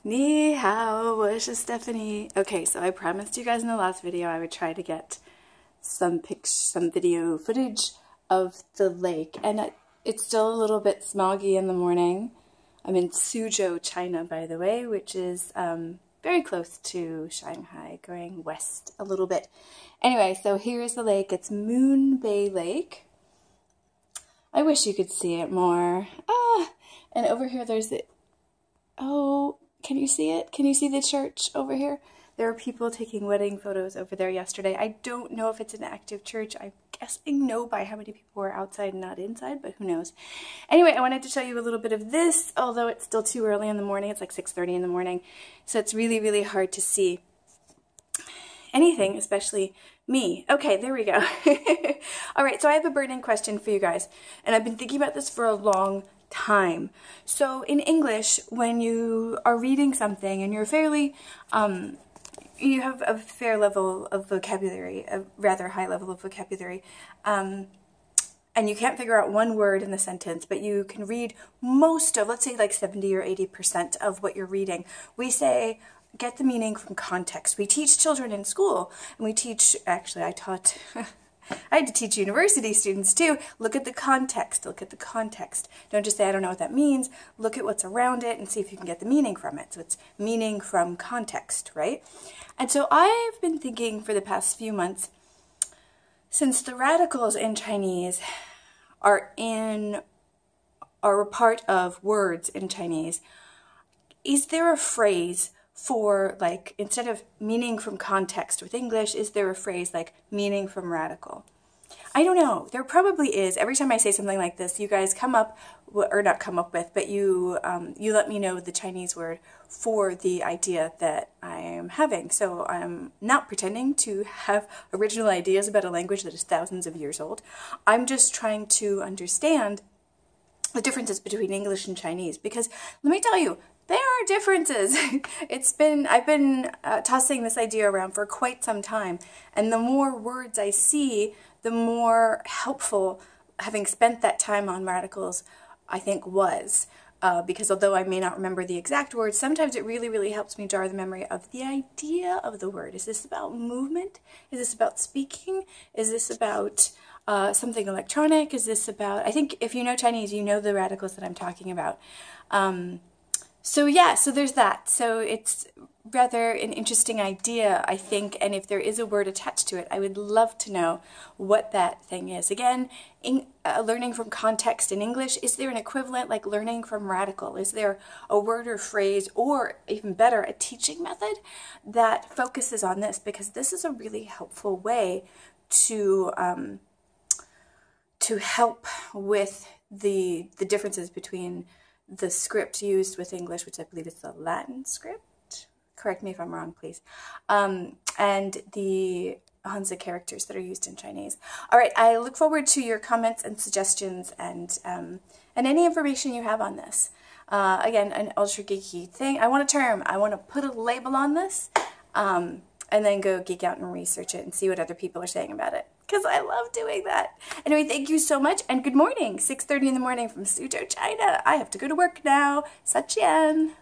Ni hao, 我是 Stephanie. Okay, so I promised you guys in the last video I would try to get some video footage of the lake, and it's still a little bit smoggy in the morning. I'm in Suzhou, China, by the way, which is very close to Shanghai, going west a little bit. Anyway, so here's the lake. It's Moon Bay Lake. I wish you could see it more. And over here there's the... Oh, can you see it? Can you see the church over here? There were people taking wedding photos over there yesterday. I don't know if it's an active church. I'm guessing no by how many people were outside and not inside, but who knows. Anyway, I wanted to show you a little bit of this, although it's still too early in the morning. It's like 6:30 in the morning, so it's really, really hard to see anything, especially me. Okay, there we go. All right, so I have a burning question for you guys, and I've been thinking about this for a long time. So in English, when you are reading something and you're fairly, you have a fair level of vocabulary, a rather high level of vocabulary, and you can't figure out one word in the sentence, but you can read most of, let's say like 70 or 80% of what you're reading. We say, get the meaning from context. We teach children in school, and we teach, actually I taught, I had to teach university students too. Look at the context, look at the context. Don't just say, I don't know what that means. Look at what's around it and see if you can get the meaning from it. So it's meaning from context, right? And so I've been thinking for the past few months, since the radicals in Chinese are a part of words in Chinese, is there a phrase for, like, instead of meaning from context with English, is there a phrase like meaning from radical? I don't know. There probably is. Every time I say something like this, you guys come up, or not come up with, but you let me know the Chinese word for the idea that I am having. So I'm not pretending to have original ideas about a language that is thousands of years old. I'm just trying to understand the differences between English and Chinese, because let me tell you, there are differences. I've been tossing this idea around for quite some time, and the more words I see, the more helpful having spent that time on radicals, I think, was. Because although I may not remember the exact words, sometimes it really, really helps me jar the memory of the idea of the word. Is this about movement? Is this about speaking? Is this about something electronic? Is this about... I think if you know Chinese, you know the radicals that I'm talking about. So yeah, so there's that. So it's rather an interesting idea, I think, and if there is a word attached to it, I would love to know what that thing is. Again, learning from context in English, is there an equivalent like learning from radical? Is there a word or phrase, or even better, a teaching method that focuses on this? Because this is a really helpful way to help with the differences between the script used with English, which I believe is the Latin script. Correct me if I'm wrong, please. And the Hanzi characters that are used in Chinese. All right, I look forward to your comments and suggestions and any information you have on this. Again, an ultra geeky thing. I want a term. I want to put a label on this, and then go geek out and research it and see what other people are saying about it, because I love doing that. Anyway, thank you so much, and good morning. 6:30 in the morning from Suzhou, China. I have to go to work now. Sachian.